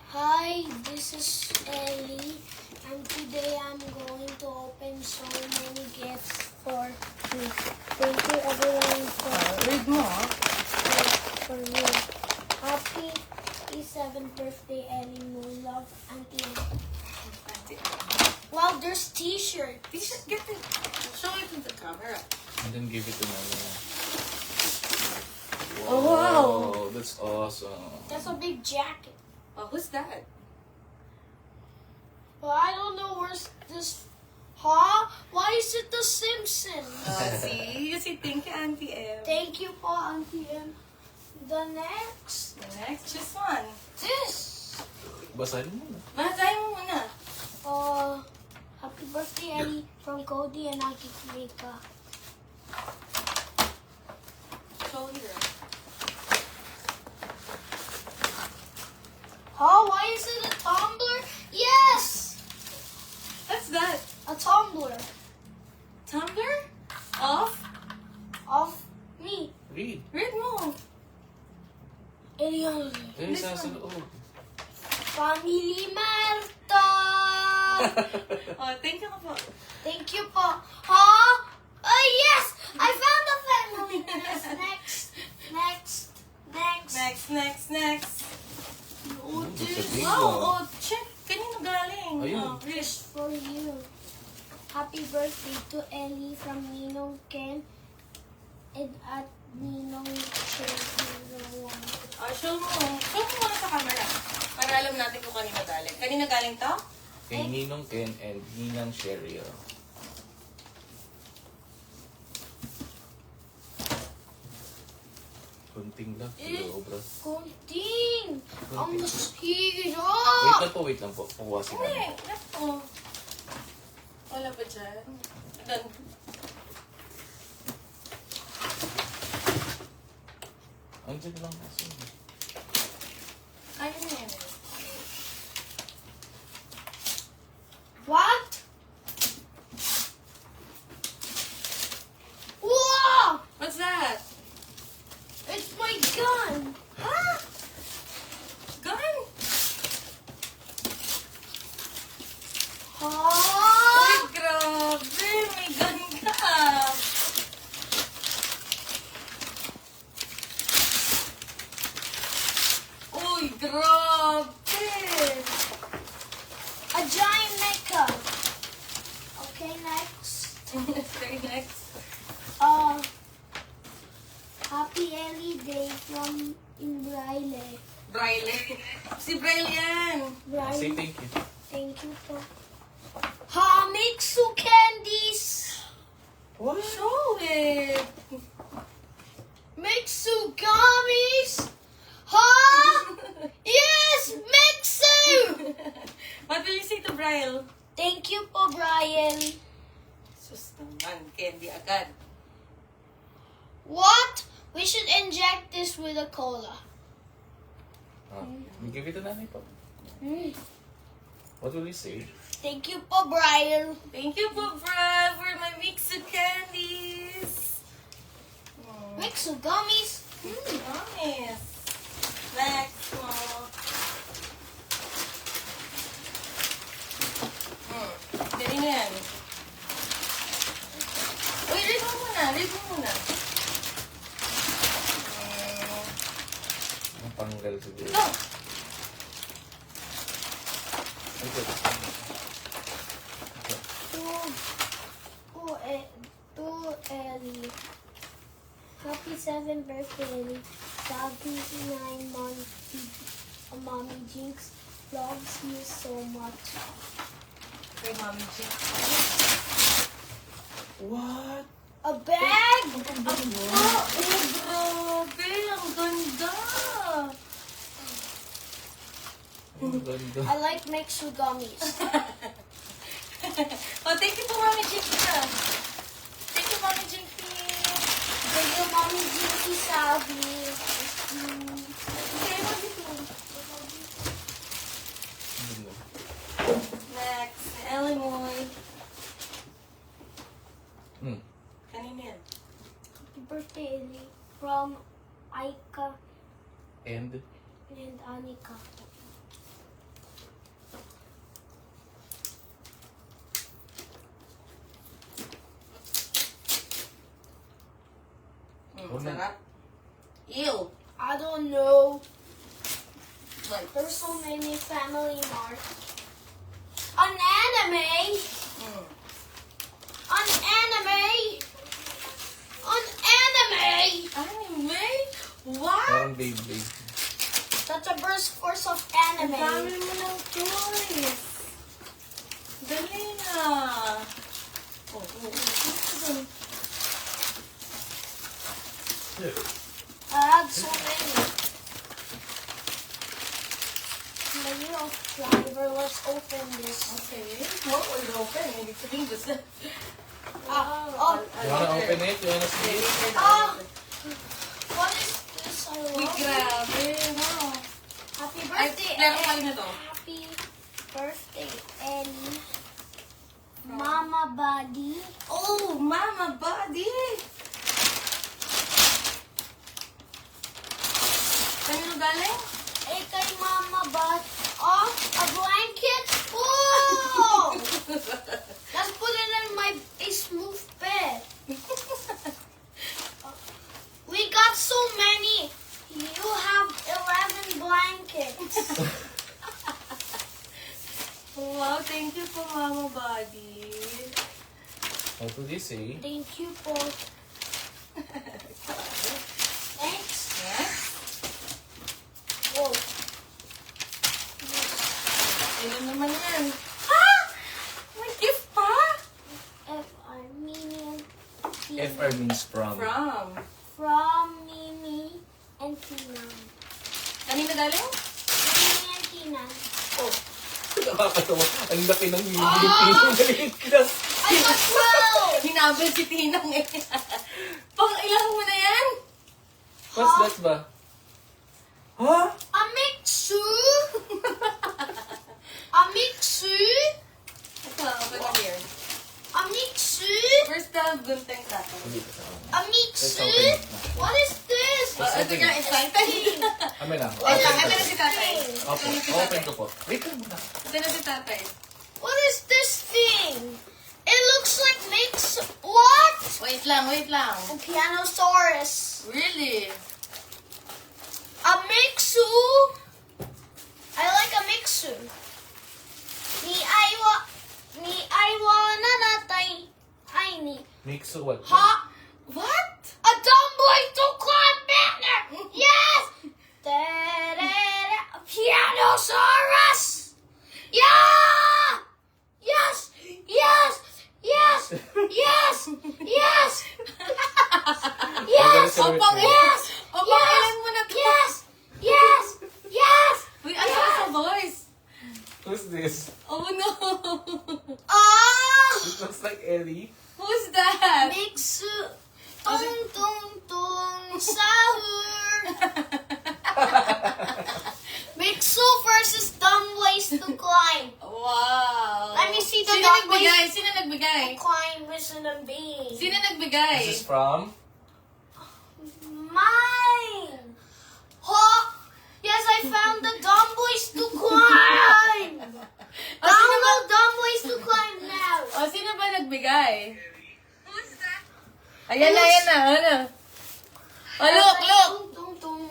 Hi, this is Ellie, and today I'm going to open so many gifts for you. Thank you everyone Read mo. for you. Happy 7th birthday, Ellie. No love, Auntie. Wow, there's t-shirt. T-shirt, get it. Show it to the camera. And then give it to Mama. Oh, wow. That's awesome. That's a big jacket. Oh, who's that? Well, I don't know where's this. Huh? Why is it the Simpsons? See? You say thank you, Auntie M. Thank you po, Auntie M. The next, The next, choose one. this. Basahin mo na. Masahin mo muna. Happy birthday, Ellie, from Cody and Aki Kumika. Show here. Oh, why is it a tumbler? Yes! What's that? A tumbler Tumbler? Off? of me. Read. Read mo. Elian. There is This sa one. loob. Family Marta. Oh, thank you po. Thank you po. Huh? Yes! I found a family. Next. Next. Oh, It's a this big Wow, one. oh, check. Kanino galing? Ayun. Oh, read. is for you. Happy birthday to Ellie from Ninong Ken and at Ninong Chen01. Oh, show mo. Show mo muna sa camera. Para alam natin kung kanino galing. Kanino galing to? Kay Ninong Ken and Ninang Sheryl. Kunting lang. Obra. Kunting! Ang Wait hirap! lang po. Puwasin Hindi. namin. Ito. Wala ba dyan? Adan. Andiyan lang kasi. Ayun na yun. What? Wow! What's that? It's my gun! Huh? Gun? Huh? Uy, grabe. May gun ka. Uy, grabe. A giant mecha. Okay, next. Next. Happy Ellie Day from Imbraile. Braille. Si Braille yan. Say Brian, thank you. thank you po. Hamiksu candies! What? Show it. Mixu gummies! Huh? Yes! Mixu! What will you say to Braille? Thank you po, Brian. Sus naman, candy agad. What? We should inject this with a cola. Give it to Nanay po. What will you say? Thank you po, Brian. Thank you po, Brad, for my mix of candies. Mixu gummies? Nice. Next mo. Ganyan yan. Uy, read mo muna. Ang panggal siguro. Go! Okay. To Ellie. Happy 7th birthday, Ellie. Happy 9 months, Mommy Jinx. Loves you so much. Kay Mami G. What? A bag? Oh, grabe. Ang ganda. Ang ganda. I like Mixu gummies. Oh, thank you po, Mami G. Thank you, Mami G. Thank you, Mommy Jinxie Savvy. Okay, Mami G. Next, Ellie Moy. Kanina yan. Happy birthday, Ellie. From Aika And and Anika. Ew. I don't know. What? There's so many Family Mart. An anime. Mm. An anime. An anime. Anime? What? Parang Beyblade. That's a burst force of Ang dami anime. mo ng toys. Dali na. I have so many. Menu of flavor. Let's open this. Okay. What was open? Hindi sabihin gusto. Oh, You wanna open it? You wanna see it? what is this? I Uy, love it. grabe. Wow. Happy Ay, birthday, laro kayo na to. Happy birthday, Ellie. Mama Buddy. Oh, Mama Buddy! Kanino galing? Eh, kay Mama Buddy. Oh, a blanket. Oh! Let's put it in a smooth bed. We got so many. You have 11 blankets. Wow, thank you po, Mama Buddy. What do they say? Thank you po. Thanks. Yes? Whoa. Ano naman yan? Ah! May gift pa? F.R. Mimi and FR means from. From Mimi and Tina. Kanina galing? Mimi and Tina. Oh. Nakakatawa. Ang laki ng Maliit class. I got 12! Hinabel si Tinang eh. Pang ilang mo na yan? What's that ba? Ha? A mixu? A mixu? Ito, open mo here. A mixu? First the gunteng tatay. Hindi pa sa A mixu? Let's open it. What is this? Ito nga, excited. Amin na. Wait lang, ito na si tatay. Opo, open ko po. Wait lang muna. Ito na si tatay. What is this thing? It looks like mix. What? Wait lang, wait lang. A Pianosaurus. Really? A mixu? I like a mixu. Ni aiwa na natay. I need. Mix of what? Ha? What? A dumb boy to climb banner. Yes. Da-da-da. A Pianosaurus. Yeah. Yes. Yes. Yes. Yes. Yes. Yes. Opo, Yes. Opo, Yes. ilan mo na to? Yes. Yes. Yes. Uy, ano ka sa voice? Who's this? Oh no. Ah. It looks like Ellie. Who's that? Mixu. Tung tung tung sahur. Mixu versus dumb ways to climb. Wow. Let me see the Sino dog nagbigay? ways Sino nagbigay? to climb listen and be. Sino nagbigay? This is from? Mine. Huh? Yes, I found the dumb ways to climb. Download dumb ways to climb now. O, sino ba nagbigay? Ayan na, ayan na. Ano? Oh, look, look. Tung, tung, tung.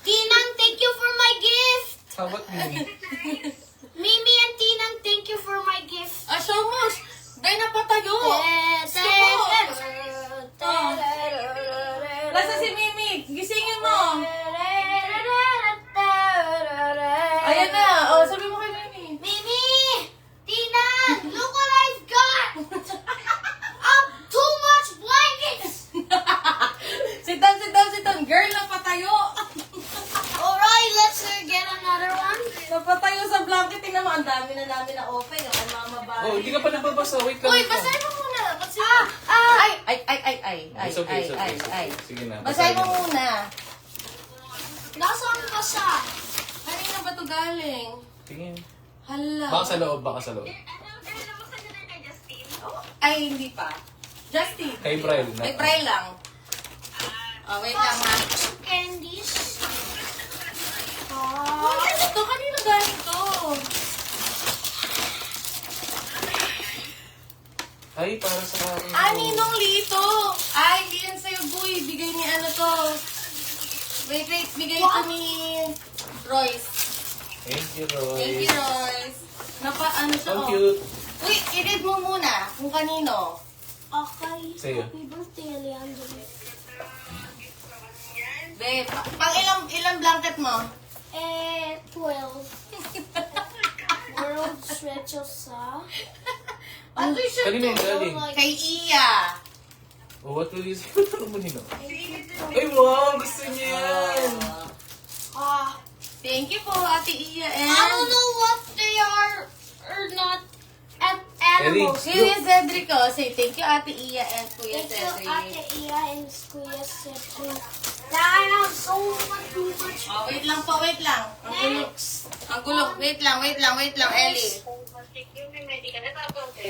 Tinang, thank you for my gift. How about me? Mimi and Tinang, thank you for my gift. Ah, show mo. Bay, napatayo. Nasa si Mimi. Gisingin mo. Ayan na. O, sabi mo kay Mimi. Mimi! Tina! Look what I've got! Too much blankets! Sit down, sit down, sit down. Girl, napatayo. Alright, let's get another one. Napatayo sa blanket. Tingnan mo, ang dami na namin na open. Ang mama ba? Oh, hindi ka pa nagbabasa. Wait lang. Uy, basahin mo muna. Ay. It's okay, it's okay. It's okay. Sige na. Basahin mo mo. muna. Nasaan ba siya? Kanina ba ito galing? Tingin. Hala. Baka sa loob, baka sa loob. Ay, hindi pa. Justin. Kay Brian. May Brian lang. Oh, wait lang ha. Some candies. Oh, ano to? Kanina galing to? Ay, para sa akin. Ninong Lito. Ay, hindi yan sa'yo, boy. Bigay ni ano to. Wait. Bigay ito ni Royce. Thank you, Thank you, Roy. Royce. Ano siya, So oh. cute. Uy, i-read mo muna kung kanino. Okay. Sa'yo. Happy birthday, Alejandro. Babe, pang ilang blanket mo? 12. World stretch sa... Ano siya Kanina yung galing. Kay Iya. Oh, what will you say? Ano mo nino? Ay, wow! Gusto niya yan! Thank you po, Ate Iya. I don't know what they are or not animals. Kuya Cedric, oh. Say thank you, Ate Iya and Kuya Thank you, Cedric. Ate Iya and Kuya Cedric. I have so much. Oh, wait lang po, wait lang. Ang gulo. Next. Ang gulo. Wait lang, Ellie.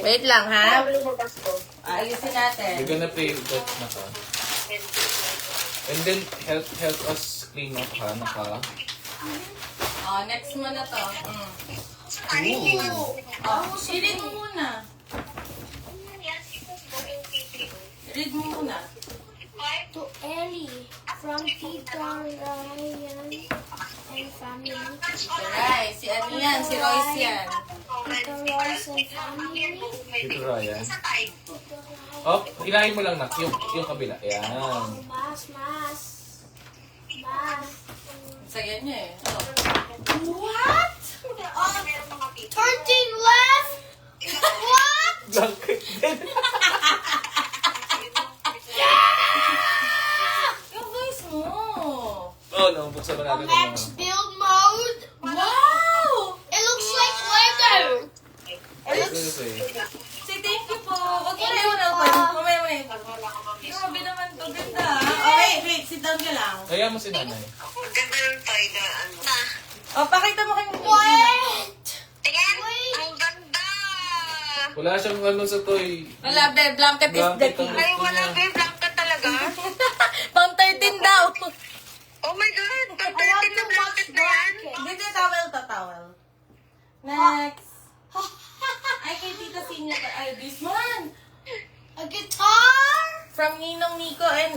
Wait lang, ha? Ayusin natin. You're gonna play with that naka. And then, help us clean up, ha? Naka. Oh, next mo na to. Ooh. Oh, i-read mo muna. Read mo muna. To Ellie from Tita Ryan and family. Right, si ano yan? Si Royce yan. Tita Royce and family. Dito, Ryan. Oh, hilahin mo lang, nak. Yung kabila. Ayan. Mas. Saya niya eh. Oh. What? 13 left? What? Blanket din. Yung voice mo. Oh, no. Buksan mo natin yung Max mga... build mode. Wow! It looks like Lego. Ano sa'yo? Say thank you po. Huwag mo na yun open. Mamaya mo na yun. Grabe naman to. Ganda. Okay, wait. Sit down ka lang. Kaya mo si nanay. Ganda ng tayo na ano. Oh, pakita mo kay Mami. Wait. Tingnan! Ang ganda! Wala siyang ano sa toy. Wala, babe. Blanket is the Blanket key. ang- Ay, wala babe. Blanket talaga? Pang 13 daw. Oh my God! Ang I want 13 na to watch blanket na yan. blanket. Dito, towel to, towel. Next. Ay, kay Tita Sinya. Ay, this one. A guitar. From Ninong Nico and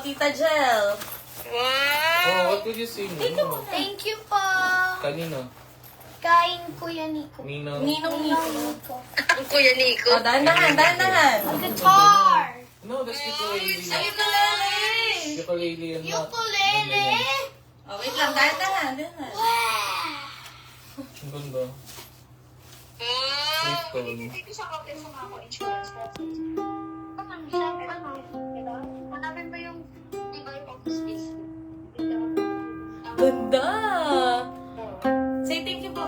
Tita Jel. Wow! Oh, what did you sing? Ano? Thank you po. Kanino? Kain Kuya Nico. Nino. Ninong Nico. Ang Kuya Nico. Oh, dahan-dahan. A guitar. No, that's ukulele. Ay, ukulele. Ukulele yan na. Ukulele. Oh, wait lang. Dahan-dahan. Wow. Ang ganda. Wow! Sweet tone. Hindi siya kapit sa mga insurance natin. Ano siya? Diba? Hanapin ba yung divine of space? Ganda. Say thank you po.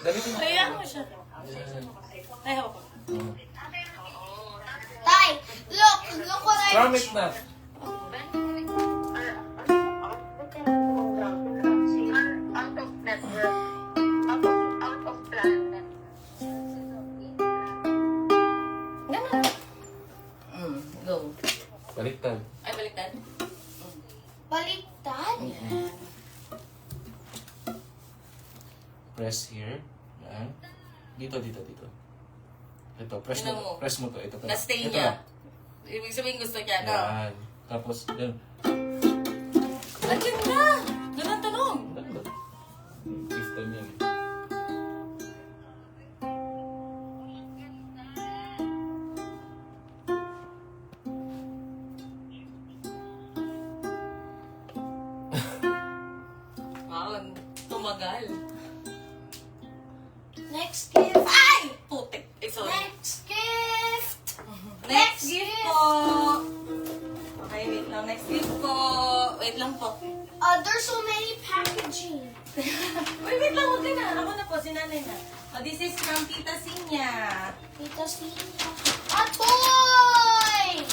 Dali ko. Kaya mo siya. Ay, ako. Tay, look what I... From it na. Out of network. Out of planet. Ganun. Go. Baliktad. Ay, baliktad. Baliktad. Yan. Press here. Yan. Dito. Ito, press Tignan mo. mo. Press mo to. Ito. Na-stay Ito. niya. Ibig sabihin gusto niya, no? Yan. Tapos, yan. Ang ganda! Ganun tanong. Ganda. Gusto niya. Wow, tumagal. Next gift. Ay! Putik. Ay, sorry. Next gift. Next gift po. Okay, wait lang. Next gift po. Wait lang po. There's so many packaging. Wait lang. Huwag ka na. Ako na po. Si nanay na. Oh, this is from Tita Sinya. Tita Sina. Toys!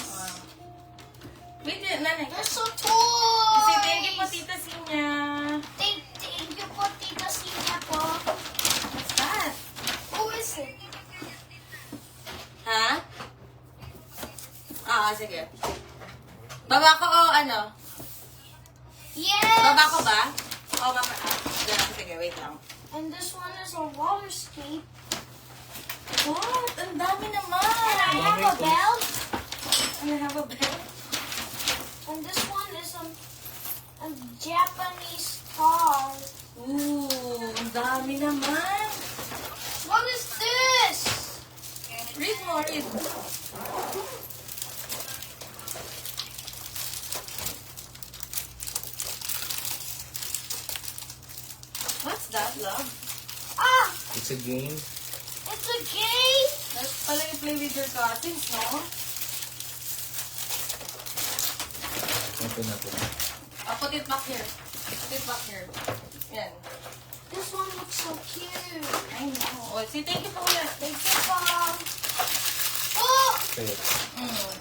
Wait, nanay. There's so toys! Say thank you po, Tita Sinya. Thank you po, Tita Sina po. What's that? Who is it? Ha? Sige. Baba ko o ano? Yes! Baba ko ba? O, baba. Sige, wait lang. And this one is a roller skate. What? Ang dami naman. And I have a belt. And I have a belt. And this one is a Japanese car. Ooh, ang dami naman. What is this? Read mo, read. What's that, love? Ah, It's a game. it's a game. That's pala you play with your cousins, no? Open natin. Put it back here. Put it back here. Yan. This one looks so cute. I know. Oh, say thank you po ulit. Thank you, Mom. Oh, Okay. Mm.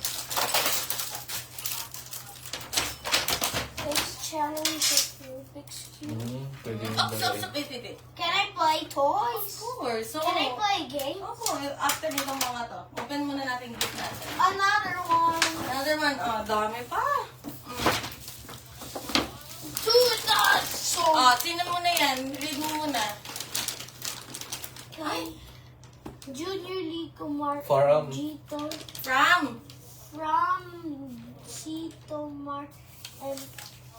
this challenge of Rubik's Cube. Pwede yung Oh, stop, dalawa. stop. Wait. Can I play Of toys? course. So, Can I play games? Opo, after nitong mga to, open muna natin yung gift natin. Another one. Another one. Oh, dami pa. Two dinosaurs. Oh, sino muna yan? Read mo muna. Junior Lee Kumar From? Gito From? from Gito Mark and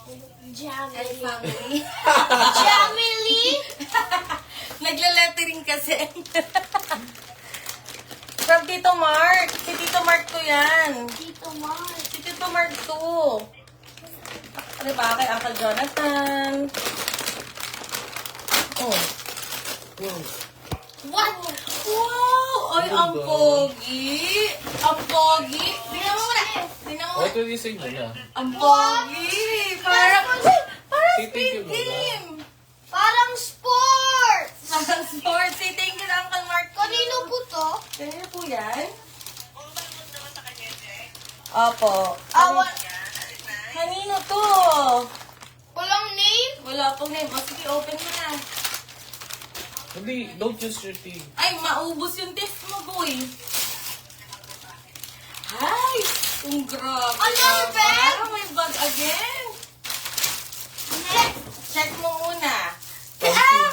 And Jamily. family. Jamily? Naglalettering kasi. From Tito Mark. Si Tito Mark to yan. Gito Mark. Si Tito Mark to. Ano ba? Kay Uncle Jonathan. Oh. What? Wow! Ay, ang pogi. Ang pogi. Tingnan mo muna. Tingnan mo. What will you say muna? Ang pogi. Parang Say thank you speed muna. game. Parang sports. Parang sports. Say thank you, Uncle Mark. Kanino po to? Kanina po yan? Opo. Kanino to? Walang name? Wala pong name. O, sige, open mo na. Hindi, don't use your teeth. Ay, maubos yung test mo, boy. Ay, ang grabe. Another bag? Parang may bag again. Check mo muna.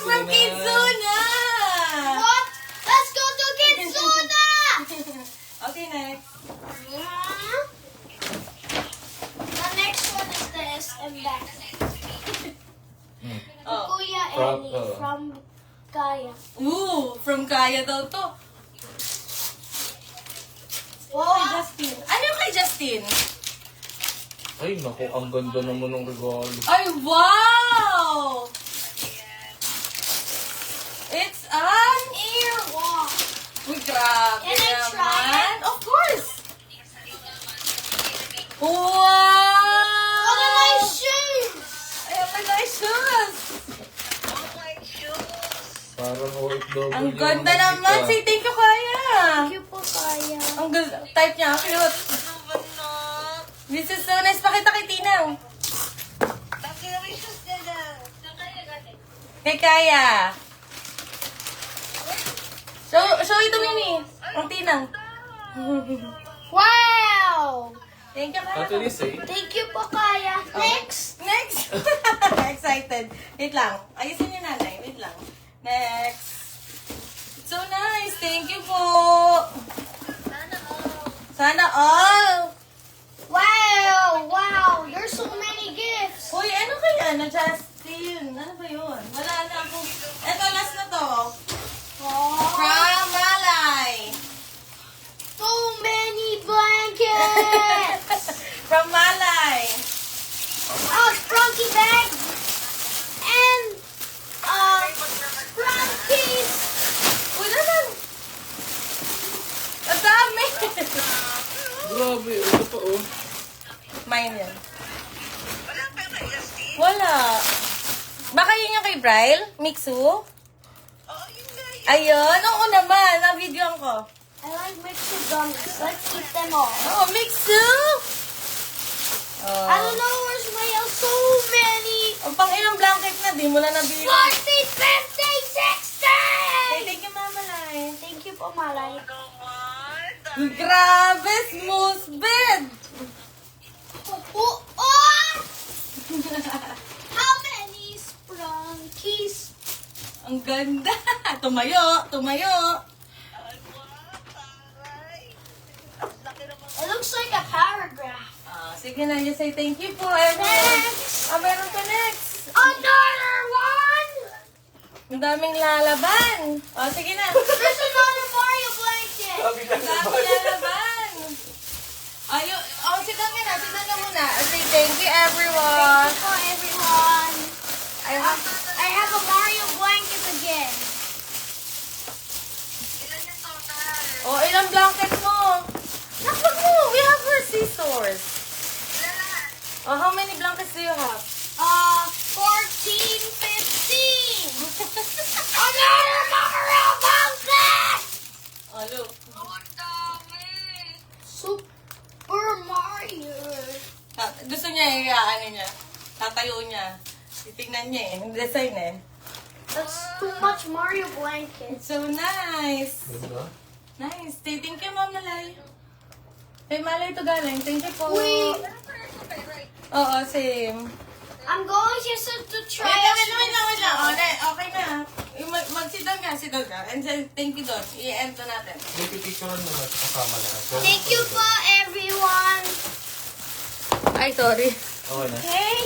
From Kizuna! What? Let's go to Kitsuna! Okay, next. The next one is this and that. Oh. Kuya From, Annie from Kaya. Ooh, from Kaya daw to. Oh, kay Justin. Ano yung kay Justin? Ay, naku, ang ganda naman ng regalo. Ay, wow! It's an Earwalk. Uy, grabe Can I try naman. Of course! Wow! Look at my shoes! Ay, my nice shoes! Parang OFW. Ang yung ganda magika. naman. Say thank you, Kaya. Thank you po, Kaya. Ang ganda. Type niya. Cute. This is so nice. Pakita kay Tinang. Kay Kaya. Show ito, Mimi. Ang Tinang. Wow! Thank you, What Kaya. will you say? Thank you po, Kaya. Next! Next. Excited. Wait lang. Ayusin niyo, nanay. Wait lang. Next. So nice. Thank you po. Sana all. Wow! Wow! There's so many gifts! Uy, ano kaya? Justin. Ano ba yun? Wala na ako. Eto, last na to. Oh, From Malay. so many blankets! From Malay. Sprunky bag! And, Sprunkies! Uy, naman. Ang dami. Grabe, ito pa oh. Mine yan. Wala. Baka yun yung kay Bryle? Mixu? Ayun. Oo naman. Na-videoan ko. I like mixed gummies. Let's eat them all. Oh, Mixu! I don't know where's my so many. Ang pang-ilang blanket na. Di mo na nabili. 40, 50, 60! Thank you, Mama Lai. Thank you po, Malay. Grabe, smooth bed. Oh! How many Sprunkies? Ang ganda. Tumayo, tumayo. It looks like a paragraph. Sige na, you say thank you po, everyone. Ah, meron ka next. Another one! Ang daming lalaban. O, sige na. There's another Mario blanket! Sabi ka Ang daming lalaban. Ayo, sit down ka na. Sit down ka muna. Say thank you, everyone. Thank you for everyone. I have a Mario blanket again. Ilan yung total? O, ilang blanket mo? Nakpag mo. We have our scissors. Ilan lahat? Oh, how many blankets do you have? 14, 15! Another Mario blanket! Oh, look. Oh, ang dami! Super Mario. Gusto niya, ano niya. Tatayo niya. Titignan niya eh. Yung design eh. That's too much Mario blankets. So nice. Diba? Nice. Say thank you, Ma'am Malay. Kay Malay ito galing. Thank you po. Wait. Oo, same. I'm going just to try Wait lang. O, okay na. Mag-sit down ka, sit down ka. And say thank you doon. I-end to natin. May pipicturean mo na kasama na. Thank you for everyone. Ay, sorry. Okay na. Okay?